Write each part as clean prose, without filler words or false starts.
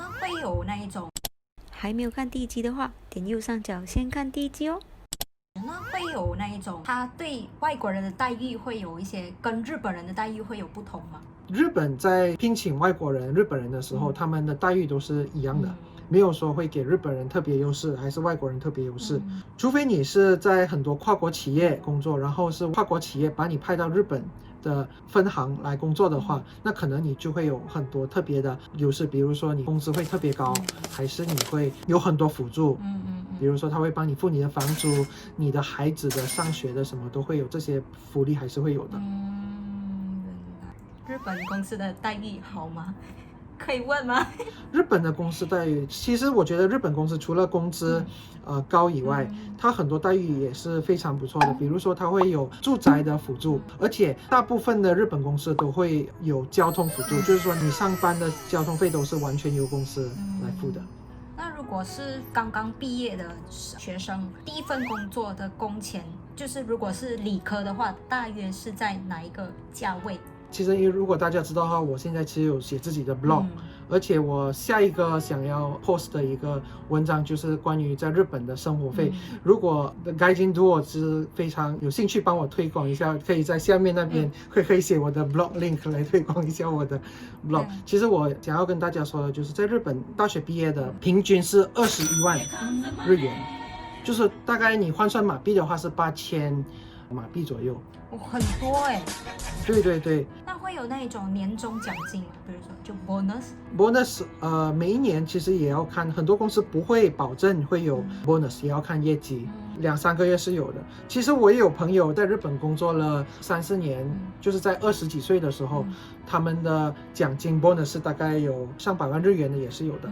呢会有那一种，还没有看第一集的话，点右上角先看第一集哦。会有那一种，他对外国人的待遇会有一些跟日本人的待遇会有不同吗？日本在聘请外国人、日本人的时候，他们的待遇都是一样的，没有说会给日本人特别优势，还是外国人特别优势。除非你是在很多跨国企业工作，然后是跨国企业把你派到日本的分行来工作的话，那可能你就会有很多特别的优势，比如说你工资会特别高，还是你会有很多辅助，比如说他会帮你付你的房租，你的孩子的上学的什么都会有，这些福利还是会有的。日本公司的待遇好吗？可以问吗？日本的公司待遇，其实我觉得日本公司除了工资高以外，它很多待遇也是非常不错的。比如说它会有住宅的辅助，而且大部分的日本公司都会有交通辅助，就是说你上班的交通费都是完全由公司来付的。那如果是刚刚毕业的学生，第一份工作的工钱，就是如果是理科的话，大约是在哪一个价位？其实如果大家知道的话，我现在其实有写自己的 blog，而且我下一个想要 post 的一个文章就是关于在日本的生活费。如果该进度我是非常有兴趣帮我推广一下，可以在下面那边可以写我的 blog link 来推广一下我的 blog。其实我想要跟大家说的就是，在日本大学毕业的平均是21万日元，就是大概你换算马币的话是8000马币左右。很多哎。对。那会有那一种年终奖金吗？比如说就 bonus。每一年其实也要看，很多公司不会保证会有 bonus，也要看业绩，2-3个月是有的。其实我也有朋友在日本工作了3-4年，就是在20几岁的时候，他们的奖金 bonus 大概有上百万日元的也是有的。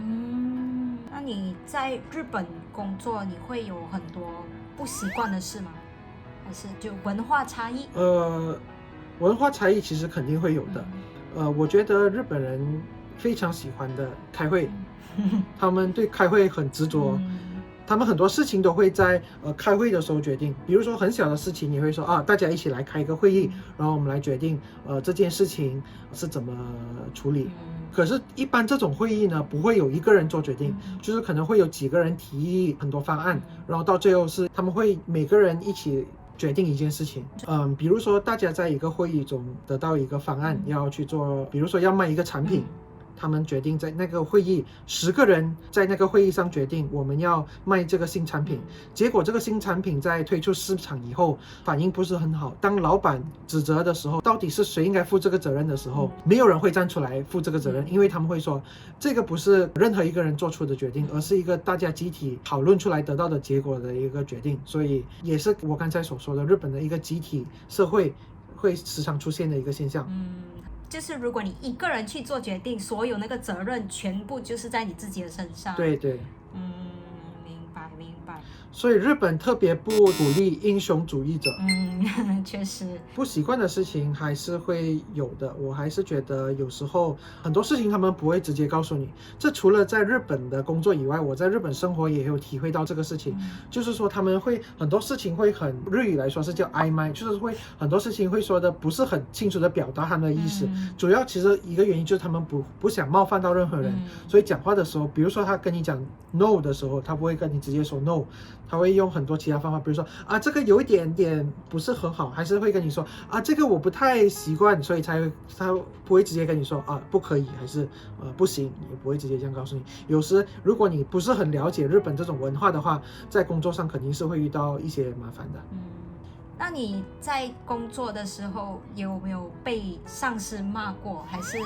那你在日本工作，你会有很多不习惯的事吗？还是就文化差异？文化差异其实肯定会有的。我觉得日本人非常喜欢的开会，他们对开会很执着，他们很多事情都会在开会的时候决定。比如说很小的事情，你会说大家一起来开一个会议，然后我们来决定这件事情是怎么处理。可是，一般这种会议呢，不会有一个人做决定，就是可能会有几个人提议很多方案，然后到最后是他们会每个人一起决定一件事情。比如说大家在一个会议中得到一个方案，要去做，比如说要卖一个产品，他们决定在那个会议10个人在那个会议上决定我们要卖这个新产品，结果这个新产品在推出市场以后反应不是很好，当老板指责的时候，到底是谁应该负这个责任的时候，没有人会站出来负这个责任，因为他们会说这个不是任何一个人做出的决定，而是一个大家集体讨论出来得到的结果的一个决定。所以也是我刚才所说的日本的一个集体社会会时常出现的一个现象。就是如果你一个人去做决定，所有那个责任全部就是在你自己的身上。对。明白。所以日本特别不鼓励英雄主义者。确实。不习惯的事情还是会有的，我还是觉得有时候很多事情他们不会直接告诉你。这除了在日本的工作以外，我在日本生活也有体会到这个事情，就是说他们会很多事情会很，日语来说是叫暧昧，就是会很多事情会说的不是很清楚的表达他们的意思。主要其实一个原因就是他们不想冒犯到任何人，所以讲话的时候，比如说他跟你讲 no 的时候，他不会跟你直接说 no， 他会用很多其他方法，比如说这个有一点点不是很好，还是会跟你说这个我不太习惯，所以他不会直接跟你说不可以，还是不行，也不会直接这样告诉你。有时如果你不是很了解日本这种文化的话，在工作上肯定是会遇到一些麻烦的。那你在工作的时候有没有被上司骂过，还是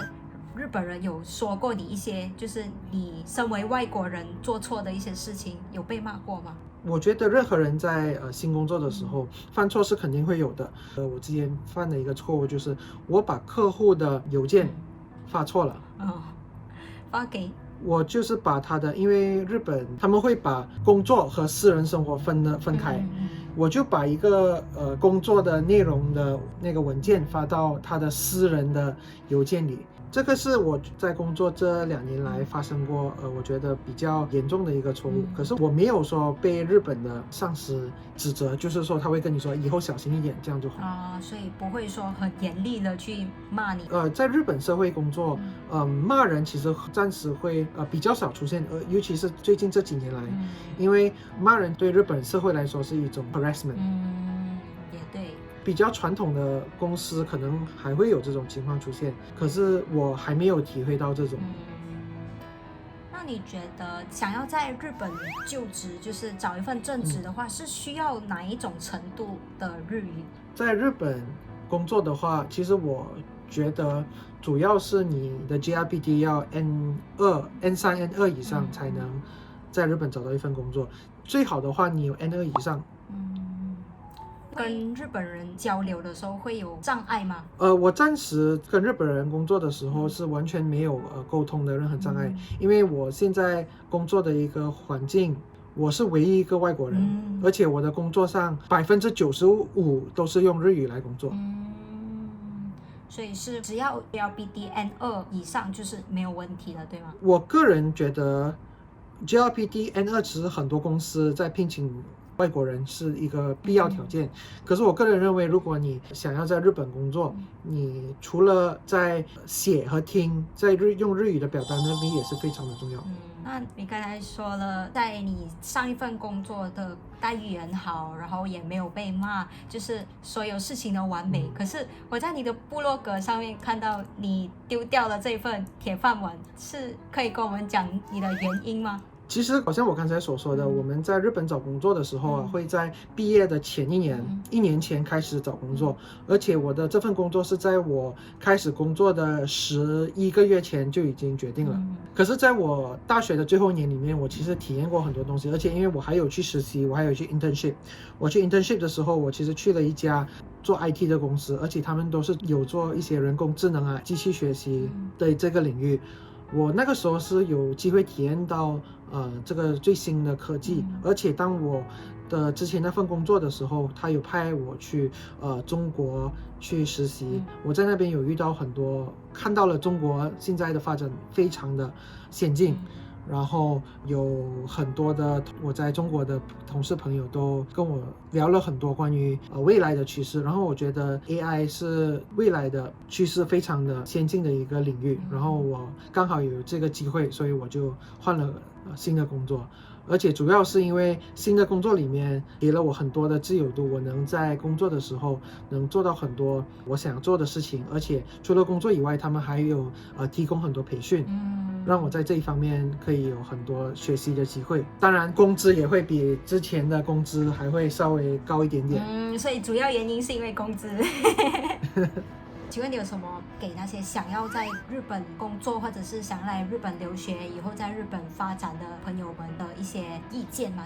日本人有说过你一些就是你身为外国人做错的一些事情，有被骂过吗？我觉得任何人在新工作的时候犯错是肯定会有的。我之前犯的一个错误就是我把客户的邮件发错了。发给我就是把他的，因为日本他们会把工作和私人生活分开，我就把一个工作的内容的那个文件发到他的私人的邮件里。这个是我在工作这2年来发生过我觉得比较严重的一个错误。可是我没有说被日本的上司指责，就是说他会跟你说以后小心一点，这样就好所以不会说很严厉的去骂你。在日本社会工作，骂人其实暂时会比较少出现，尤其是最近这几年来，因为骂人对日本社会来说是一种 harassment。也对。比较传统的公司可能还会有这种情况出现，可是我还没有体会到这种。那你觉得想要在日本就职，就是找一份正职的话，是需要哪一种程度的日语？在日本工作的话，其实我觉得主要是你的 GRBT 要 N3、N2 以上才能在日本找到一份工作，最好的话你有 N2 以上。跟日本人交流的时候会有障碍吗？我暂时跟日本人工作的时候是完全没有沟通的任何障碍，因为我现在工作的一个环境，我是唯一一个外国人，而且我的工作上95%都是用日语来工作。所以是只要 GRBT N2 以上就是没有问题的，对吗？我个人觉得 GRBT N2 其实很多公司在聘请外国人是一个必要条件，可是我个人认为，如果你想要在日本工作，你除了在写和听，在用日语的表达能力也是非常的重要。那你刚才说了，在你上一份工作的待遇很好，然后也没有被骂，就是所有事情都完美。可是我在你的部落格上面看到你丢掉了这份铁饭碗，是可以跟我们讲你的原因吗？其实好像我刚才所说的，我们在日本找工作的时候会在毕业的前1年前开始找工作，而且我的这份工作是在我开始工作的11个月前就已经决定了。可是在我大学的最后1年里面，我其实体验过很多东西，而且因为我还有去实习，我还有去 internship。我去 internship 的时候，我其实去了一家做 IT 的公司，而且他们都是有做一些人工智能机器学习的这个领域。我那个时候是有机会体验到这个最新的科技，而且当我的之前那份工作的时候，他有派我去中国去实习，我在那边有遇到很多，看到了中国现在的发展非常的先进。然后有很多的我在中国的同事朋友都跟我聊了很多关于未来的趋势，然后我觉得 AI 是未来的趋势非常的先进的一个领域，然后我刚好有这个机会，所以我就换了新的工作。而且主要是因为新的工作里面给了我很多的自由度，我能在工作的时候能做到很多我想做的事情，而且除了工作以外，他们还有提供很多培训，让我在这一方面可以有很多学习的机会。当然工资也会比之前的工资还会稍微高一点点。所以主要原因是因为工资。请问你有什么给那些想要在日本工作或者是想来日本留学以后在日本发展的朋友们的一些意见吗？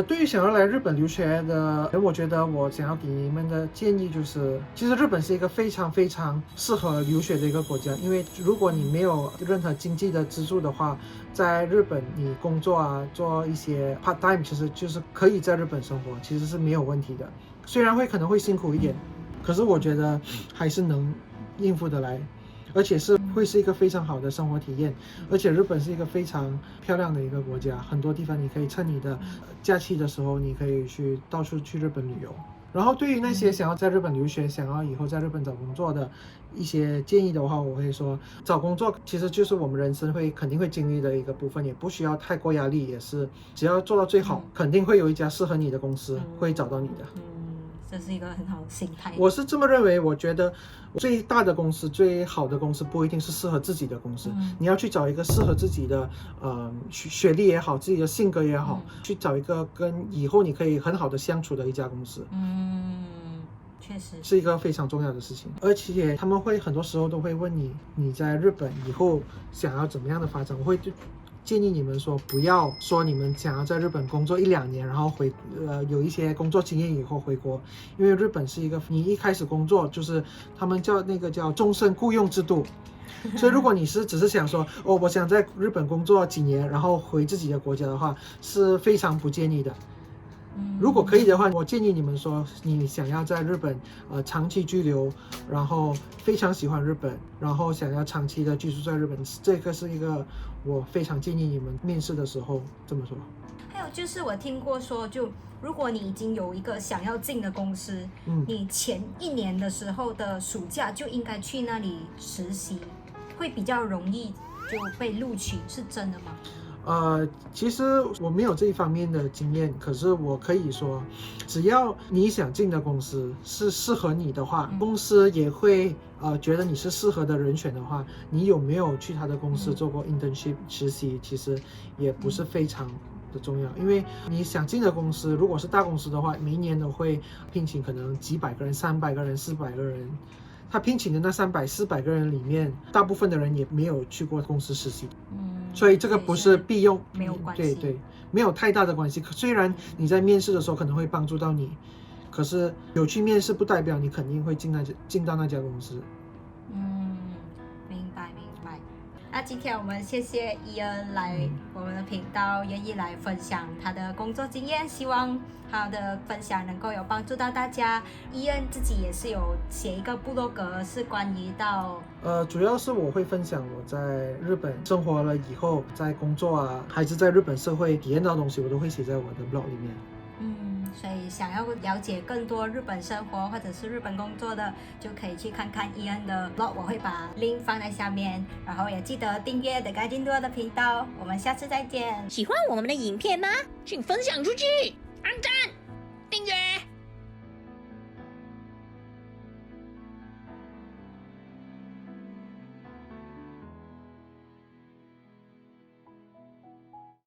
对于想要来日本留学的人，我觉得我想要给你们的建议就是，其实日本是一个非常非常适合留学的一个国家，因为如果你没有任何经济的支柱的话，在日本你工作做一些 part time， 其实就是可以在日本生活，其实是没有问题的。虽然可能会辛苦一点，可是我觉得还是能应付得来，而且会是一个非常好的生活体验。而且日本是一个非常漂亮的一个国家，很多地方你可以趁你的假期的时候，你可以到处去日本旅游。然后对于那些想要在日本留学，想要以后在日本找工作的一些建议的话，我会说，找工作其实就是我们人生肯定会经历的一个部分，也不需要太过压力，也是只要做到最好，肯定会有一家适合你的公司会找到你的。这是一个很好的心态。我是这么认为，我觉得最大的公司、最好的公司不一定是适合自己的公司，你要去找一个适合自己的学历也好，自己的性格也好，去找一个跟以后你可以很好的相处的一家公司。确实是一个非常重要的事情，而且他们很多时候都会问你在日本以后想要怎么样的发展。我会建议你们说，不要说你们想要在日本工作1-2年，然后有一些工作经验以后回国，因为日本是一个你一开始工作就是他们叫终身雇佣制度，所以如果你只是想说我想在日本工作几年，然后回自己的国家的话，是非常不建议的。如果可以的话，我建议你们说，你想要在日本长期居留，然后非常喜欢日本，然后想要长期的居住在日本，这个是一个我非常建议你们面试的时候这么说。还有就是我听过说，就如果你已经有一个想要进的公司，你前1年的时候的暑假就应该去那里实习，会比较容易就被录取，是真的吗？其实我没有这一方面的经验，可是我可以说，只要你想进的公司是适合你的话，公司也会觉得你是适合的人选的话，你有没有去他的公司做过 internship 实习，其实也不是非常的重要，因为你想进的公司如果是大公司的话，每一年都会聘请可能几百个人、300个人、400个人。他聘请的那300、400个人里面，大部分的人也没有去过公司实习，所以这个不是必用，没有关系，对，没有太大的关系。虽然你在面试的时候可能会帮助到你，可是有去面试不代表你肯定会进到那家公司。明白。那今天我们谢谢伊恩来我们的频道，愿意来分享他的工作经验，希望他的分享能够有帮助到大家。伊恩自己也是有写一个部落格，是关于到主要是我会分享我在日本生活了以后，在工作啊，还是在日本社会体验到的东西，我都会写在我的 blog 里面。所以想要了解更多日本生活或者是日本工作的，就可以去看看伊恩的 blog， 我会把 link 放在下面，然后也记得订阅的盖金多的频道。我们下次再见。喜欢我们的影片吗？请分享出去，按赞。